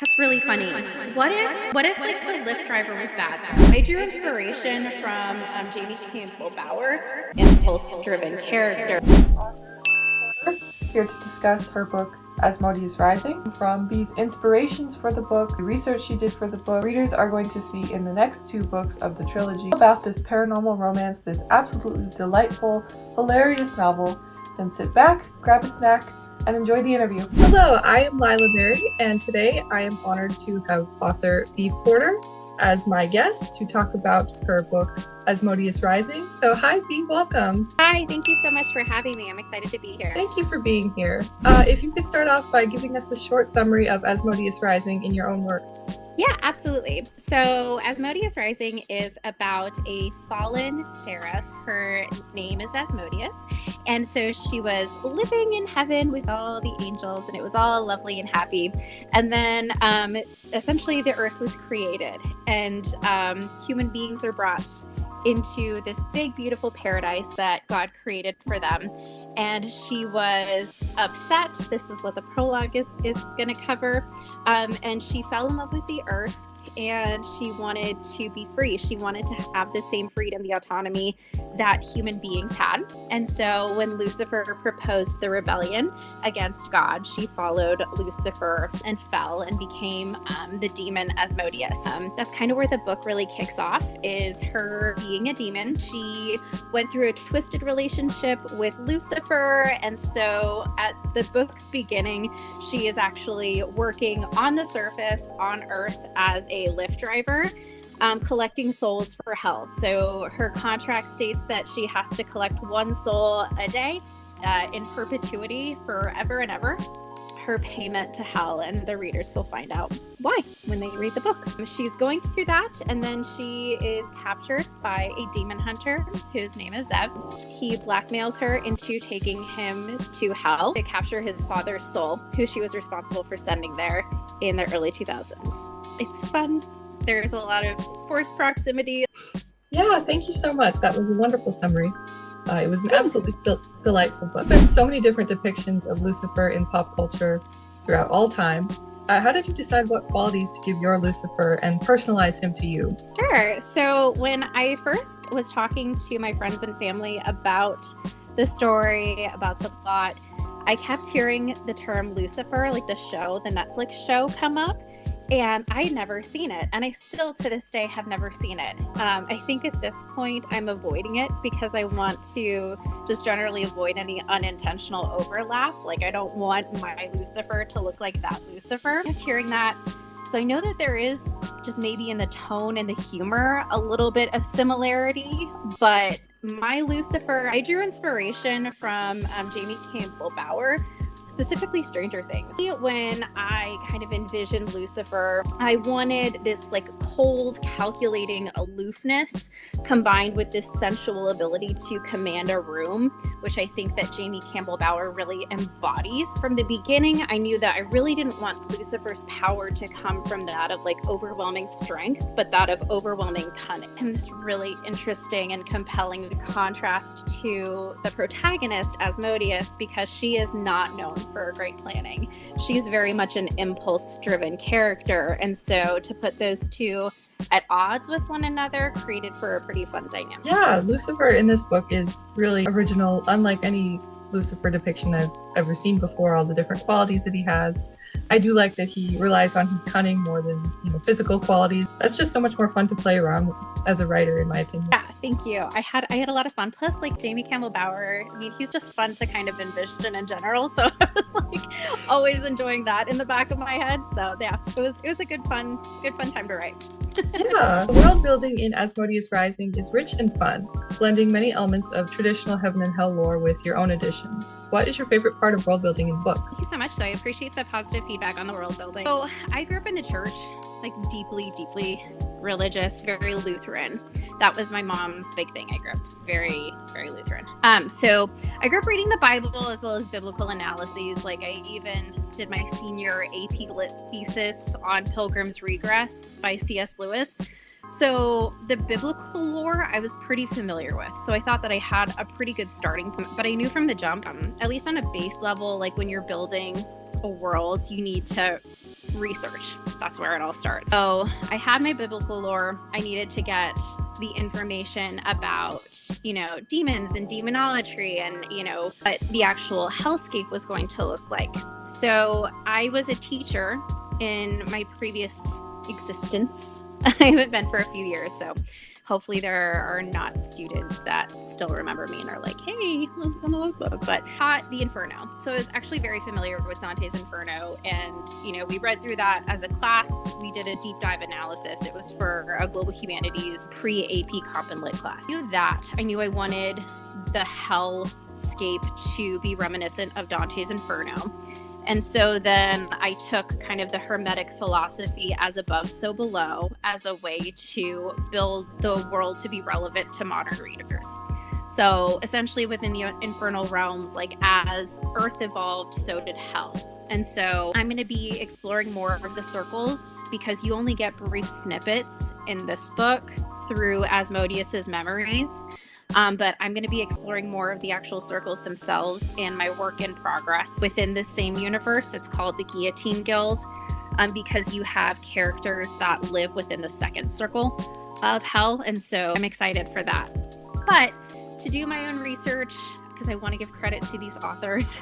That's really funny. What if like the Lyft driver was bad? I drew inspiration from Jamie Campbell Bower, impulse-driven character. Here to discuss her book Asmodeus Rising. From Bee's inspirations for the book, the research she did for the book, readers are going to see in the next two books of the trilogy about this paranormal romance, this absolutely delightful, hilarious novel. Then sit back, grab a snack, and enjoy the interview. Hello, I am Lila Berry, and today I am honored to have author Bee Porter as my guest to talk about her book Asmodeus Rising. So hi Bee, welcome. Hi, thank you so much for having me. I'm excited to be here. Thank you for being here. If you could start off by giving us a short summary of Asmodeus Rising in your own words. Yeah, absolutely. So Asmodeus Rising is about a fallen seraph. Her name is Asmodeus. And so she was living in heaven with all the angels, and it was all lovely and happy. And then essentially the earth was created, and human beings are brought into this big, beautiful paradise that God created for them. And she was upset. This is what the prologue is going to cover. And she fell in love with the earth, and she wanted to be free. She wanted to have the same freedom, the autonomy that human beings had. And so when Lucifer proposed the rebellion against God, she followed Lucifer and fell and became the demon Asmodeus. That's kind of where the book really kicks off, is her being a demon. She went through a twisted relationship with Lucifer, and so at the book's beginning, she is actually working on the surface on Earth as a Lyft driver, collecting souls for hell. So her contract states that she has to collect one soul a day in perpetuity, forever and ever. Her payment to hell, and the readers will find out why when they read the book. She's going through that, and then she is captured by a demon hunter whose name is Zev. He blackmails her into taking him to hell to capture his father's soul, who she was responsible for sending there in the early 2000s. It's fun. There's a lot of forced proximity. Yeah, thank you so much. That was a wonderful summary. It was an absolutely delightful book. There's been so many different depictions of Lucifer in pop culture throughout all time. How did you decide what qualities to give your Lucifer and personalize him to you? Sure. So when I first was talking to my friends and family about the story, about the plot, I kept hearing the term Lucifer, like the show, the Netflix show, come up. And I'd never seen it. And I still, to this day, have never seen it. I think at this point, I'm avoiding it because I want to just generally avoid any unintentional overlap. Like, I don't want my Lucifer to look like that Lucifer. I kept hearing that. So I know that there is, just maybe in the tone and the humor, a little bit of similarity. But my Lucifer, I drew inspiration from Jamie Campbell Bower, specifically Stranger Things. When I kind of envisioned Lucifer, I wanted this like cold, calculating aloofness combined with this sensual ability to command a room, which I think that Jamie Campbell Bower really embodies. From the beginning, I knew that I really didn't want Lucifer's power to come from that of like overwhelming strength, but that of overwhelming cunning. And this really interesting and compelling contrast to the protagonist, Asmodeus, because she is not known for great planning. She's very much an impulse-driven character, and so to put those two at odds with one another created for a pretty fun dynamic. Yeah, Lucifer in this book is really original, unlike any Lucifer depiction I've ever seen before, all the different qualities that he has. I do like that he relies on his cunning more than, physical qualities. That's just so much more fun to play around with as a writer, in my opinion. Yeah, thank you. I had a lot of fun. Plus, like Jamie Campbell Bower, I mean, he's just fun to kind of envision in general. So I was like always enjoying that in the back of my head. So yeah, it was a good fun time to write. Yeah, the world building in Asmodeus Rising is rich and fun, blending many elements of traditional heaven and hell lore with your own additions. What is your favorite part of world building in the book? Thank you so much. So I appreciate the positive feedback on the world building. So I grew up in the church, like deeply, deeply religious, very Lutheran. That was my mom's big thing. I grew up very, very Lutheran. So I grew up reading the Bible as well as biblical analyses. Like I even did my senior AP Lit thesis on Pilgrim's Regress by C.S. Lewis. So the biblical lore I was pretty familiar with. So I thought that I had a pretty good starting point, but I knew from the jump, at least on a base level, like when you're building a world, you need to research. That's where it all starts. So I had my biblical lore. I needed to get the information about, demons and demonology and, what the actual hellscape was going to look like. So I was a teacher in my previous existence. I haven't been for a few years, so hopefully there are not students that still remember me and are like, hey, listen to this book. But taught the Inferno. So I was actually very familiar with Dante's Inferno. And, we read through that as a class. We did a deep dive analysis. It was for a Global Humanities pre-AP Comp and Lit class. I knew that. I knew I wanted the hellscape to be reminiscent of Dante's Inferno. And so then I took kind of the Hermetic philosophy as above, so below, as a way to build the world to be relevant to modern readers. So essentially within the infernal realms, like as Earth evolved, so did hell. And so I'm going to be exploring more of the circles because you only get brief snippets in this book through Asmodeus's memories. But I'm going to be exploring more of the actual circles themselves and my work in progress within the same universe. It's called the Guillotine Guild because you have characters that live within the second circle of hell. And so I'm excited for that. But to do my own research, because I want to give credit to these authors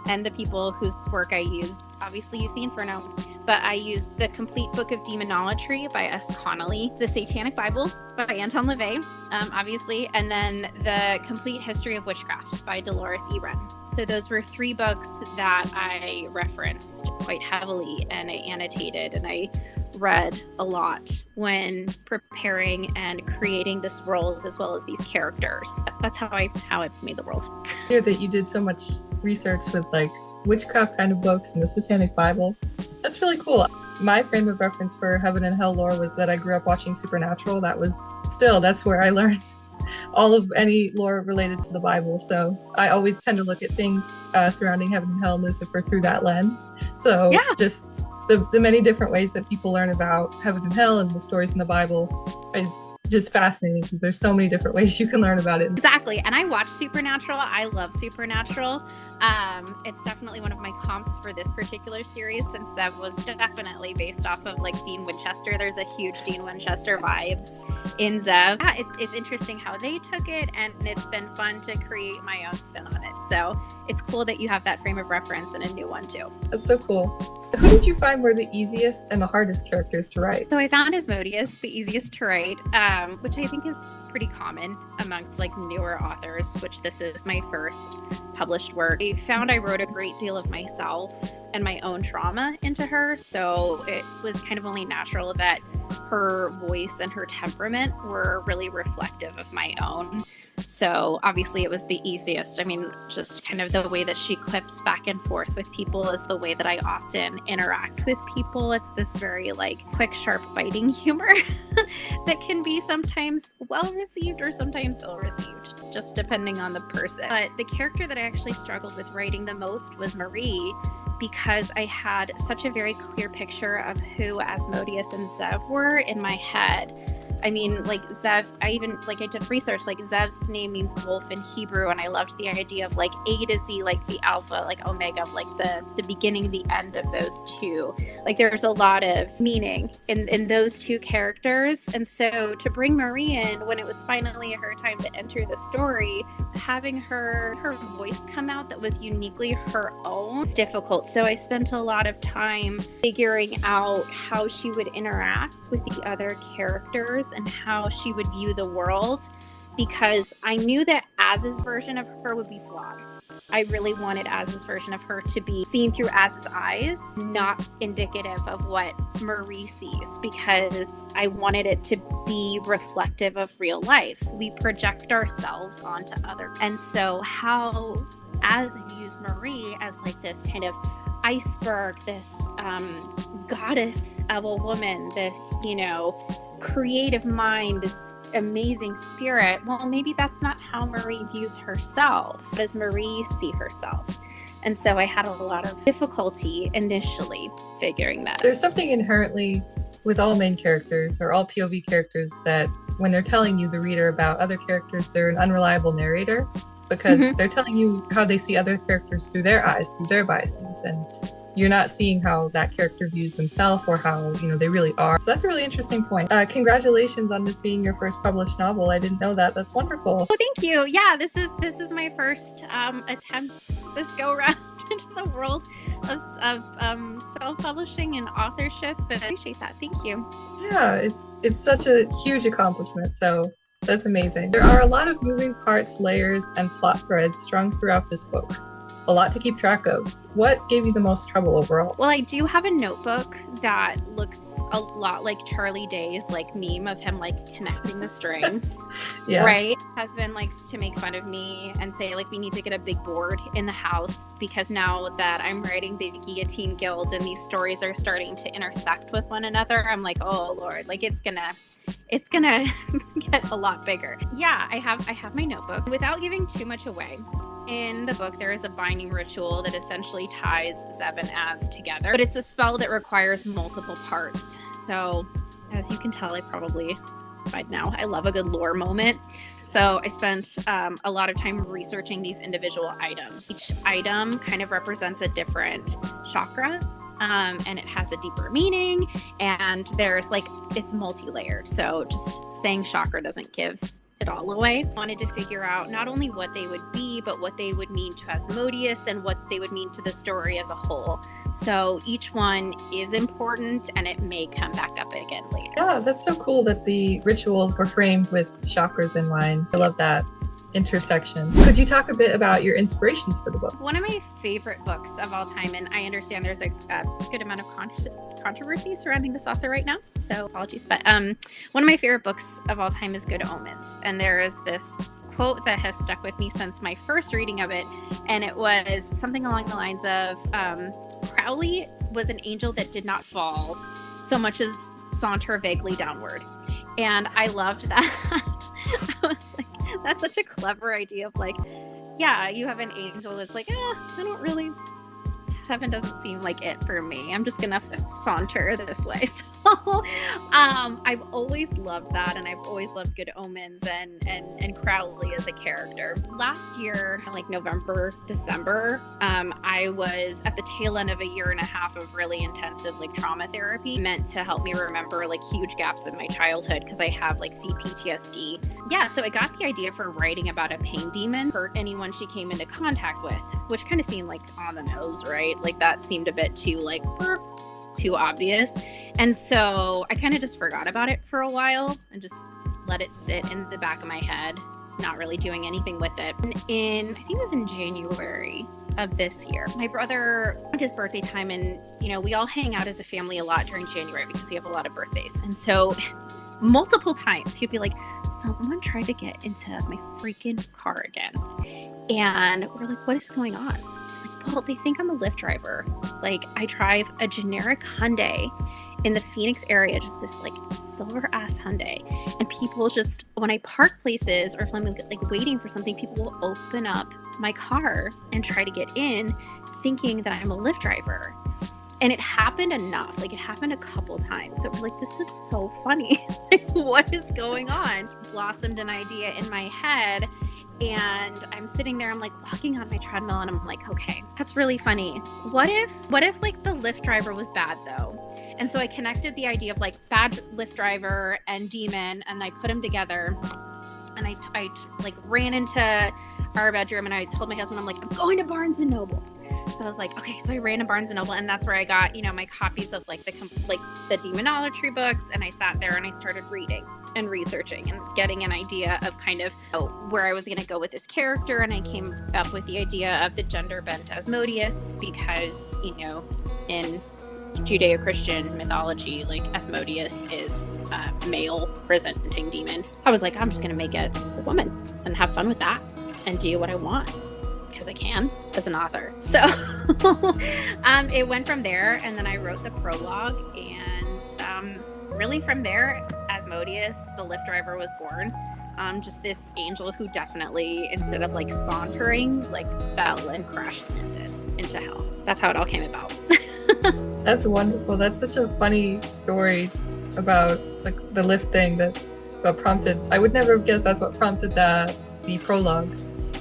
and the people whose work I used, obviously used the Inferno, but I used the Complete Book of Demonology by S. Connolly, the Satanic Bible by Anton LaVey, obviously, and then the Complete History of Witchcraft by Dolores E. Wren. So those were 3 books that I referenced quite heavily and I annotated and I read a lot when preparing and creating this world as well as these characters. That's how I made the world. I hear that you did so much research with like witchcraft kind of books and the Satanic Bible. That's really cool. My frame of reference for heaven and hell lore was that I grew up watching Supernatural. That's where I learned all of any lore related to the Bible. So I always tend to look at things surrounding heaven and hell and Lucifer through that lens. So yeah. Just the many different ways that people learn about heaven and hell and the stories in the Bible, it's just fascinating because there's so many different ways you can learn about it. Exactly. And I watch Supernatural. I love Supernatural. It's definitely one of my comps for this particular series since Zev was definitely based off of like Dean Winchester. There's a huge Dean Winchester vibe in Zev. Yeah, it's interesting how they took it and it's been fun to create my own spin on it. So it's cool that you have that frame of reference and a new one too. That's so cool. Who did you find were the easiest and the hardest characters to write? So I found Asmodeus the easiest to write, which I think is pretty common amongst like newer authors, which this is my first published work. I found I wrote a great deal of myself and my own trauma into her, so it was kind of only natural that her voice and her temperament were really reflective of my own. So obviously it was the easiest. I mean, just kind of the way that she quips back and forth with people is the way that I often interact with people. It's this very like quick, sharp, biting humor that can be sometimes well received or sometimes ill received, just depending on the person. But the character that I actually struggled with writing the most was Marie, because I had such a very clear picture of who Asmodeus and Zev were in my head. I mean, like Zev, I did research, like Zev's name means wolf in Hebrew, and I loved the idea of like A to Z, like the alpha, like omega, like the beginning, the end of those two. Like there's a lot of meaning in those two characters. And so to bring Marie in when it was finally her time to enter the story, having her voice come out that was uniquely her own was difficult. So I spent a lot of time figuring out how she would interact with the other characters and how she would view the world, because I knew that Az's version of her would be flawed. I really wanted Az's version of her to be seen through Az's eyes, not indicative of what Marie sees, because I wanted it to be reflective of real life. We project ourselves onto others. And so how Az views Marie as like this kind of iceberg, this goddess of a woman, this, creative mind, this amazing spirit. Well, maybe that's not how Marie views herself. How does Marie see herself? And so I had a lot of difficulty initially figuring that. There's something inherently with all main characters or all POV characters that when they're telling you, the reader, about other characters, they're an unreliable narrator, because they're telling you how they see other characters through their eyes, through their biases. And you're not seeing how that character views themselves or how, they really are. So that's a really interesting point. Congratulations on this being your first published novel. I didn't know that. That's wonderful. Well, thank you. Yeah, this is my first attempt this go around into the world of self-publishing and authorship, and I appreciate that. Thank you. Yeah, it's such a huge accomplishment. So that's amazing. There are a lot of moving parts, layers, and plot threads strung throughout this book. A lot to keep track of. What gave you the most trouble overall? Well, I do have a notebook that looks a lot like Charlie Day's meme of him connecting the strings. Yeah. Right? Husband likes to make fun of me and say we need to get a big board in the house because now that I'm writing the Guillotine Guild and these stories are starting to intersect with one another, I'm like, oh Lord, it's gonna get a lot bigger. Yeah, I have my notebook. Without giving too much away, in the book, there is a binding ritual that essentially ties Zeb and Az together, but it's a spell that requires multiple parts. So, as you can tell, by now, I love a good lore moment. So I spent a lot of time researching these individual items. Each item kind of represents a different chakra, and it has a deeper meaning, and it's multi-layered. So just saying chakra doesn't give it all away. I wanted to figure out not only what they would be, but what they would mean to Asmodeus and what they would mean to the story as a whole. So each one is important and it may come back up again later. Yeah, that's so cool that the rituals were framed with chakras in mind. I love that intersection. Could you talk a bit about your inspirations for the book? One of my favorite books of all time, and I understand there's a good amount of controversy surrounding this author right now, so apologies, but one of my favorite books of all time is Good Omens, and there is this quote that has stuck with me since my first reading of it, and it was something along the lines of Crowley was an angel that did not fall so much as saunter vaguely downward. And I loved that. I was like, that's such a clever idea of yeah, you have an angel that's I don't really, heaven doesn't seem like it for me. I'm just gonna saunter this way. So I've always loved that, and I've always loved Good Omens and Crowley as a character. Last year, November, December, I was at the tail end of a year and a half of really intensive trauma therapy meant to help me remember huge gaps in my childhood because I have CPTSD. Yeah, so I got the idea for writing about a pain demon hurt anyone she came into contact with, which kind of seemed on the nose, right? That seemed a bit too too obvious. And so I kind of just forgot about it for a while and just let it sit in the back of my head, not really doing anything with it. And I think it was in January of this year, my brother, at his birthday time, and we all hang out as a family a lot during January because we have a lot of birthdays. And so multiple times he'd be like, someone tried to get into my freaking car again. And we're like, what is going on? He's like, well, they think I'm a Lyft driver. I drive a generic Hyundai in the Phoenix area, just this silver ass Hyundai. And people just, when I park places or if I'm waiting for something, people will open up my car and try to get in thinking that I'm a Lyft driver. And it happened enough. It happened a couple times that we're this is so funny. What is going on? Blossomed an idea in my head. And I'm sitting there, I'm walking on my treadmill and I'm okay, that's really funny. What if the Lyft driver was bad though? And so I connected the idea of bad Lyft driver and demon, and I put them together. And I ran into our bedroom and I told my husband, I'm going to Barnes and Noble. So I was okay, so I ran to Barnes and Noble, and that's where I got, my copies of the demonology books, and I sat there and I started reading and researching and getting an idea of kind of where I was going to go with this character. And I came up with the idea of the gender bent Asmodeus because, in Judeo-Christian mythology, Asmodeus is a male presenting demon. I was I'm just going to make it a woman and have fun with that and do what I want because I can as an author. So it went from there, and then I wrote the prologue, and really from there, Asmodeus, the Lyft driver, was born. Just this angel who definitely, instead of sauntering, fell and crash landed into hell. That's how it all came about. That's wonderful. That's such a funny story about the Lyft thing that prompted. I would never have guessed that's what prompted the prologue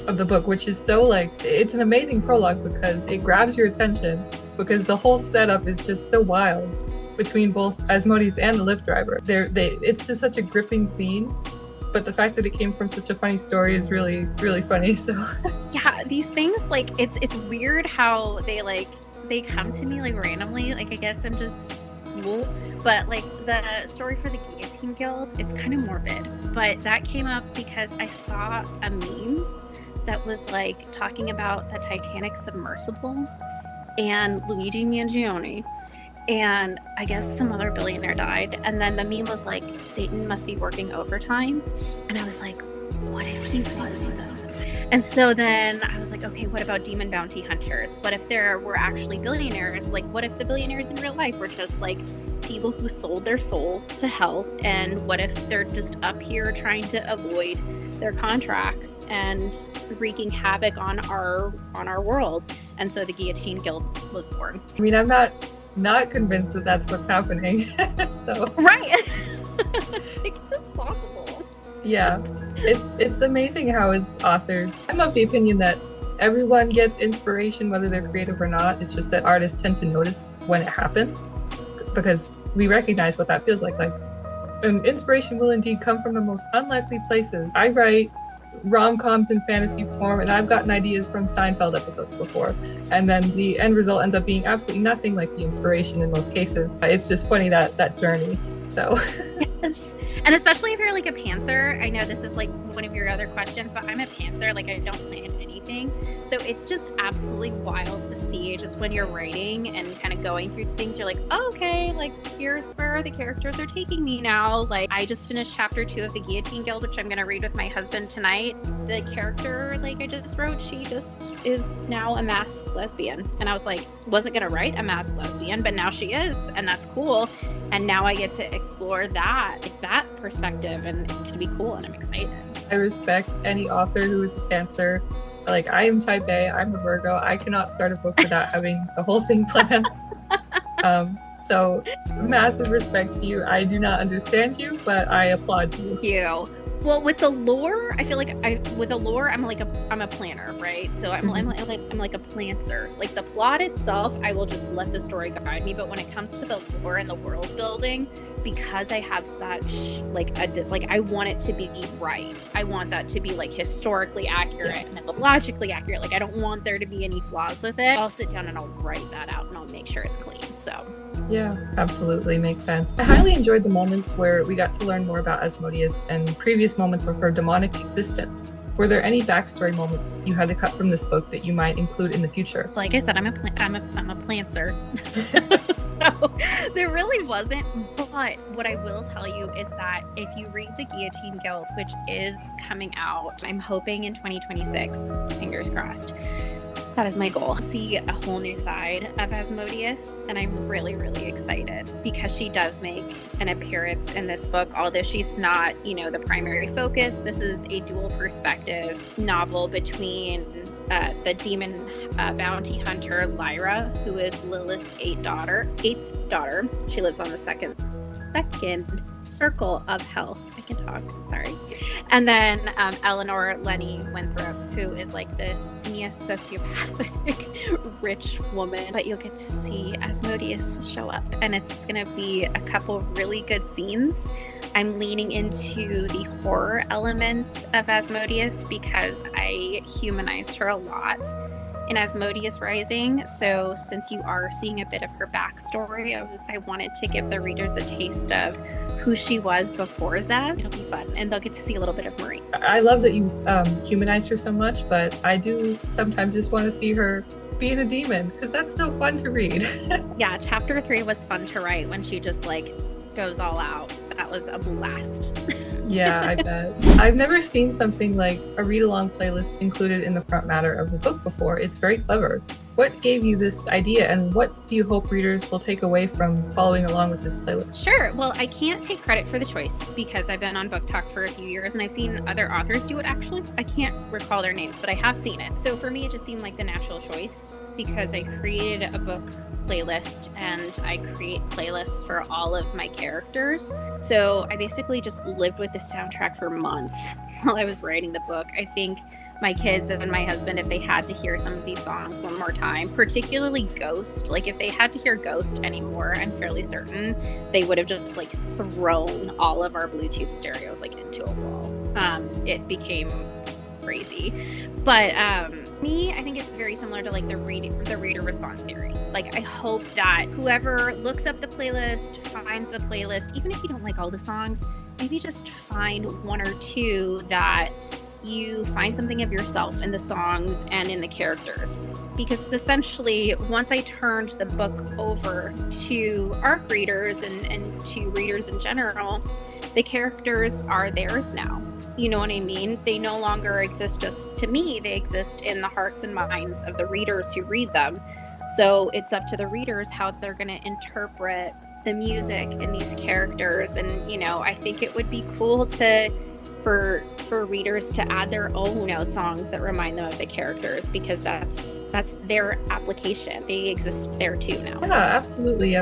of the book, which is so it's an amazing prologue because it grabs your attention because the whole setup is just so wild between both Asmodeus and the Lyft driver. It's just such a gripping scene, but the fact that it came from such a funny story is really, really funny. So yeah, these things, like, it's weird how they come to me like randomly. Like, I guess I'm just cool. But like the story for the Guillotine Guild, it's kind of morbid. But that came up because I saw a meme that was like talking about the Titanic submersible and Luigi Mangione. And I guess some other billionaire died. And then the meme was like, Satan must be working overtime. And I was like, what if he was though? And so then I was like, okay, what about demon bounty hunters? What if there were actually billionaires? Like, what if the billionaires in real life were just like people who sold their soul to hell? And what if they're just up here trying to avoid their contracts and wreaking havoc on our world? And so the Guillotine Guild was born. I mean, I'm not convinced that that's what's happening. So right. Like, it's possible. Yeah, it's amazing how as authors, I'm of the opinion that everyone gets inspiration whether they're creative or not. It's just that artists tend to notice when it happens because we recognize what that feels like. Like, inspiration will indeed come from the most unlikely places. I write rom-coms in fantasy form, and I've gotten ideas from Seinfeld episodes before, and then the end result ends up being absolutely nothing like the inspiration in most cases. It's just funny that journey. So yes. And especially if you're like a pantser, I know this is like one of your other questions, but I'm a pantser, like I don't plan anything. So it's just absolutely wild to see just when you're writing and kind of going through things, you're like, oh, okay, like here's where the characters are taking me now. Like I just finished chapter 2 of the Guillotine Guild, which I'm going to read with my husband tonight. The character like I just wrote, she just is now a masked lesbian. And I was like, wasn't going to write a masked lesbian, but now she is. And that's cool. And now I get to explore that, like that perspective, and it's going to be cool, and I'm excited. I respect any author who is a Pantser. Like, I am type A, I'm a Virgo. I cannot start a book without having the whole thing planned. So massive respect to you. I do not understand you, but I applaud you. Thank you. Well, with the lore, I feel like I'm a planner, right? So I'm like a plantser. Like the plot itself, I will just let the story guide me. But when it comes to the lore and the world building, because I have such I want it to be right. I want that to be like historically accurate, mythologically accurate. Like I don't want there to be any flaws with it. I'll sit down and I'll write that out and I'll make sure it's clean. So. Yeah, absolutely. Makes sense. I highly enjoyed the moments where we got to learn more about Asmodeus and previous moments of her demonic existence. Were there any backstory moments you had to cut from this book that you might include in the future? Like I said, I'm a plantser. So there really wasn't. But what I will tell you is that if you read the Guillotine Guild, which is coming out, I'm hoping in 2026, fingers crossed, that is my goal. See a whole new side of Asmodeus, and I'm really, really excited because she does make an appearance in this book. Although she's not, the primary focus, this is a dual perspective novel between the demon bounty hunter Lyra, who is Lilith's eighth daughter. She lives on the second circle of hell. I can talk, sorry. And then Eleanor Lenny Winthrop, who is like this sociopathic rich woman. But you'll get to see Asmodeus show up, and it's gonna be a couple really good scenes. I'm leaning into the horror elements of Asmodeus because I humanized her a lot in Asmodeus Rising. So since you are seeing a bit of her backstory, I wanted to give the readers a taste of who she was before that. It'll be fun, and they'll get to see a little bit of Marie. I love that you humanized her so much, but I do sometimes just want to see her being a demon because that's so fun to read. Yeah, chapter 3 was fun to write when she just goes all out. That was a blast. Yeah, I bet. I've never seen something like a read-along playlist included in the front matter of the book before. It's very clever. What gave you this idea, and what do you hope readers will take away from following along with this playlist? Sure. Well, I can't take credit for the choice because I've been on Book Talk for a few years and I've seen other authors do it actually. I can't recall their names, but I have seen it. So for me, it just seemed like the natural choice because I created a book playlist, and I create playlists for all of my characters. So I basically just lived with the soundtrack for months while I was writing the book. I think my kids and my husband, if they had to hear some of these songs one more time, particularly Ghost, like if they had to hear Ghost anymore, I'm fairly certain they would have just like thrown all of our Bluetooth stereos like into a wall. It became crazy. But me, I think it's very similar to like the reader response theory. Like I hope that whoever looks up the playlist, finds the playlist, even if you don't like all the songs, maybe just find one or two that you find something of yourself in the songs and in the characters. Because essentially, once I turned the book over to ARC readers and to readers in general, the characters are theirs now. You know what I mean? They no longer exist just to me, they exist in the hearts and minds of the readers who read them. So it's up to the readers how they're going to interpret the music in these characters. And, you know, I think it would be cool for readers to add their own songs that remind them of the characters, because that's their application. They exist there too now. Yeah, absolutely.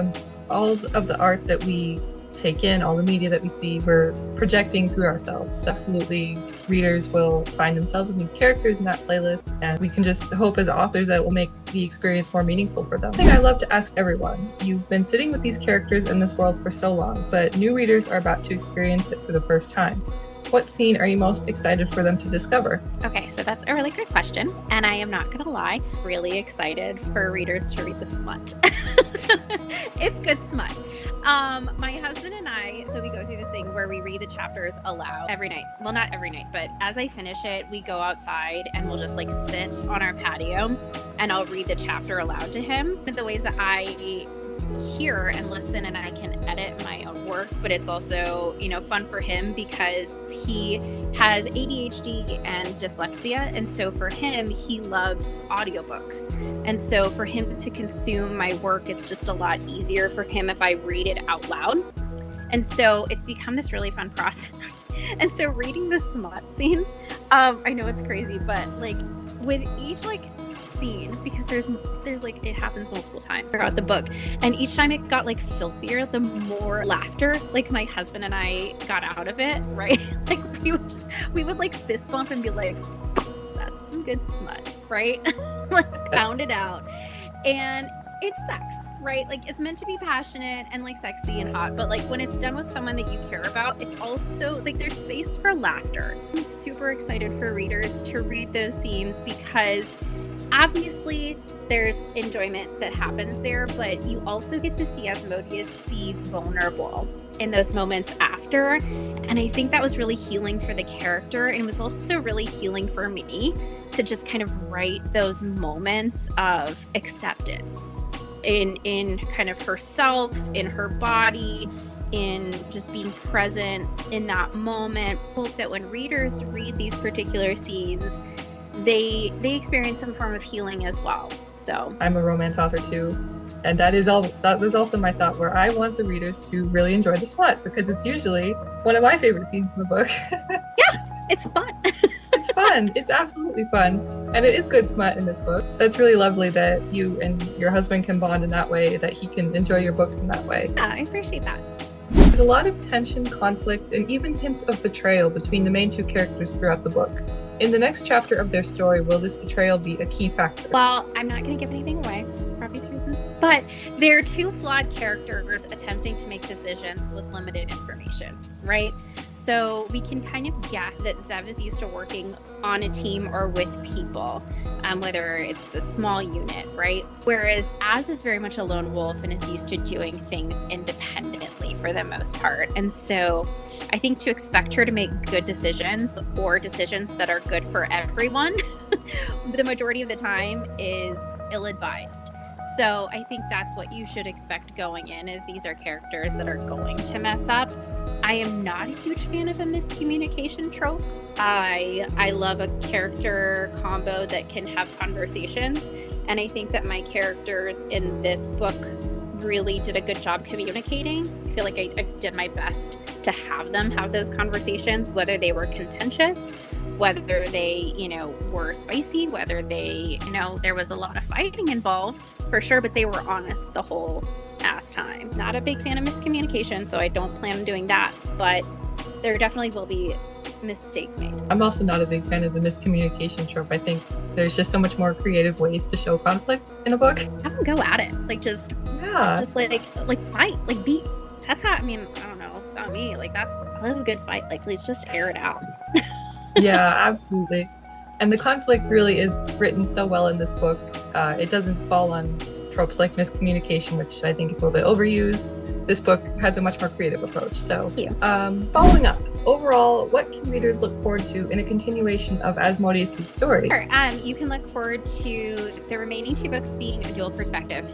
All of the art that we take in, all the media that we see, we're projecting through ourselves. Absolutely, readers will find themselves in these characters in that playlist, and we can just hope as authors that it will make the experience more meaningful for them. One thing I love to ask everyone: you've been sitting with these characters in this world for so long, but new readers are about to experience it for the first time. What scene are you most excited for them to discover? Okay, so that's a really good question, and I am not gonna lie, really excited for readers to read the smut. It's good smut. My husband and I, so we go through this thing where we read the chapters aloud every night. Well, not every night, but as I finish it, we go outside and we'll just like sit on our patio and I'll read the chapter aloud to him. The ways that I hear and listen, and I can edit my own work, but it's also, you know, fun for him because he has ADHD and dyslexia, and so for him, he loves audiobooks. And so for him to consume my work, it's just a lot easier for him if I read it out loud. And so it's become this really fun process. And so reading the smut scenes, I know it's crazy, but like with each like scene, because there's like, it happens multiple times throughout the book, and each time it got like filthier, the more laughter like my husband and I got out of it, right? Like we would like fist bump and be like, that's some good smut, right? Like pound it out. And it's sex, right? Like it's meant to be passionate and like sexy and hot, but like when it's done with someone that you care about, it's also like there's space for laughter. I'm super excited for readers to read those scenes because obviously there's enjoyment that happens there, but you also get to see Asmodeus be vulnerable in those moments after. And I think that was really healing for the character, and it was also really healing for me to just kind of write those moments of acceptance in kind of herself, in her body, in just being present in that moment. I hope that when readers read these particular scenes, they experience some form of healing as well. So I'm a romance author too, and that is also my thought, where I want the readers to really enjoy the smut, because it's usually one of my favorite scenes in the book. Yeah, it's fun. It's fun. It's absolutely fun, and it is good smut in this book. That's really lovely that you and your husband can bond in that way, that he can enjoy your books in that way. Yeah, I appreciate that. There's a lot of tension, conflict, and even hints of betrayal between the main two characters throughout the book. In the next chapter of their story, will this betrayal be a key factor? Well, I'm not going to give anything away for obvious reasons, but they're two flawed characters attempting to make decisions with limited information, right? So we can kind of guess that Zev is used to working on a team or with people, whether it's a small unit, right? Whereas Az is very much a lone wolf and is used to doing things independently for the most part. And so I think to expect her to make good decisions, or decisions that are good for everyone, the majority of the time is ill-advised. So I think that's what you should expect going in, is these are characters that are going to mess up. I am not a huge fan of a miscommunication trope. I love a character combo that can have conversations, and I think that my characters in this book really did a good job communicating. I feel like I did my best to have them have those conversations, whether they were contentious, whether they, were spicy, whether they, there was a lot of fighting involved for sure, but they were honest the whole ass time. Not a big fan of miscommunication, so I don't plan on doing that, but there definitely will be mistakes made. I'm also not a big fan of the miscommunication trope. I think there's just so much more creative ways to show conflict in a book. Have them go at it, just fight, beat. That's how, I don't know about me, I love a good fight. Please just air it out. Yeah, absolutely. And the conflict really is written so well in this book. It doesn't fall on tropes like miscommunication, which I think is a little bit overused. This book has a much more creative approach. So, following up, overall, what can readers look forward to in a continuation of Asmodeus' story? Sure. You can look forward to the remaining 2 books being a dual perspective.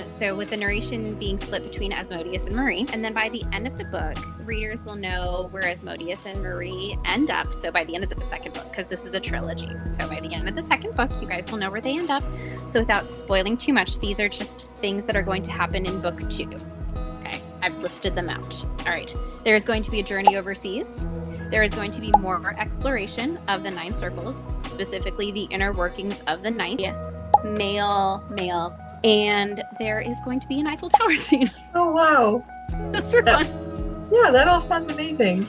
So with the narration being split between Asmodeus and Marie. And then by the end of the book, readers will know where Asmodeus and Marie end up. So by the end of the second book, because this is a trilogy. So by the end of the second book, you guys will know where they end up. So without spoiling too much, these are just things that are going to happen in book 2. I've listed them out. All right. There is going to be a journey overseas. There is going to be more exploration of the 9 circles, specifically the inner workings of the 9th. Male. And there is going to be an Eiffel Tower scene. Oh, wow. Just for fun. Yeah, that all sounds amazing.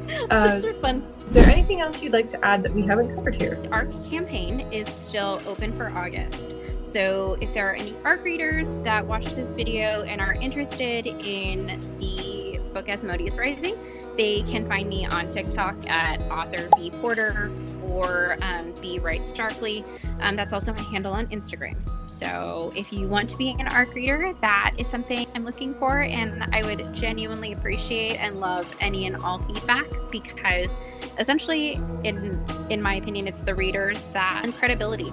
Just for fun. Is there anything else you'd like to add that we haven't covered here? Our campaign is still open for August. So if there are any ARC readers that watch this video and are interested in the book Asmodeus Rising, they can find me on TikTok at author B Porter or B Writes Darkly. That's also my handle on Instagram. So if you want to be an ARC reader, that is something I'm looking for, and I would genuinely appreciate and love any and all feedback, because essentially, in my opinion, it's the readers that lend credibility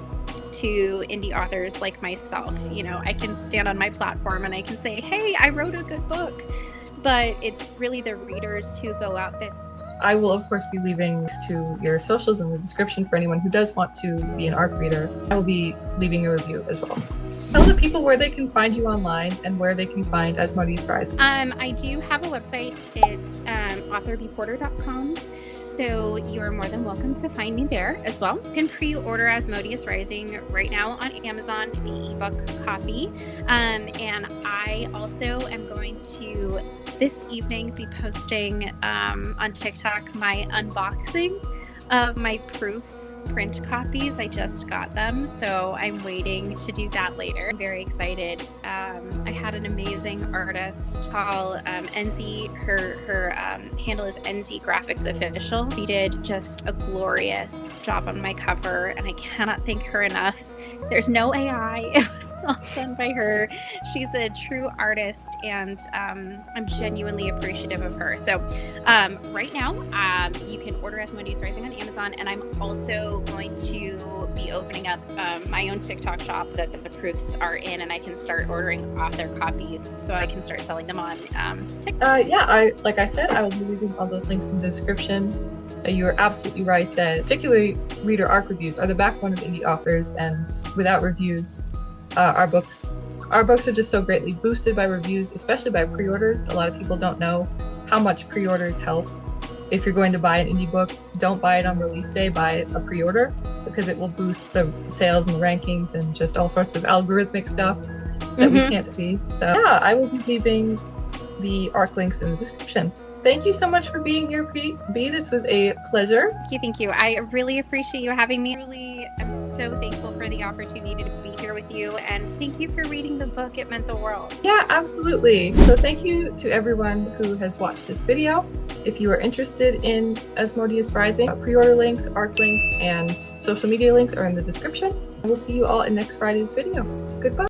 to indie authors like myself. I can stand on my platform and I can say, hey, I wrote a good book, but it's really the readers who go out there. I will, of course, be leaving links to your socials in the description for anyone who does want to be an ARC reader. I will be leaving a review as well. Tell the people where they can find you online and where they can find Asmodeus Rising. I do have a website. It's authorbporter.com. So you are more than welcome to find me there as well. You can pre-order Asmodeus Rising right now on Amazon, the ebook copy. And I also am going to this evening be posting on TikTok my unboxing of my proof print copies. I just got them, so I'm waiting to do that later. I'm very excited. I had an amazing artist called NZ. Her handle is NZ Graphics Official. She did just a glorious job on my cover, and I cannot thank her enough. There's no AI. It was all done by her. She's a true artist, and I'm genuinely appreciative of her. So right now, you can order Asmodeus Rising on Amazon, and I'm also going to be opening up my own TikTok shop that the proofs are in, and I can start ordering author copies so I can start selling them on TikTok. Like I said, I will be leaving all those links in the description. You are absolutely right that particularly reader ARC reviews are the backbone of indie authors, and without reviews, our books are just so greatly boosted by reviews, especially by pre-orders. A lot of people don't know how much pre-orders help. If you're going to buy an indie book, don't buy it on release day, buy a pre-order, because it will boost the sales and the rankings and just all sorts of algorithmic stuff that we can't see. So yeah, I will be leaving the ARC links in the description. Thank you so much for being here, B. This was a pleasure. Thank you. I really appreciate you having me. I'm so thankful for the opportunity to be here with you, and thank you for reading the book. It meant the world. Yeah, absolutely. So thank you to everyone who has watched this video. If you are interested in Asmodeus Rising, pre-order links, ARC links, and social media links are in the description. And we'll see you all in next Friday's video. Goodbye.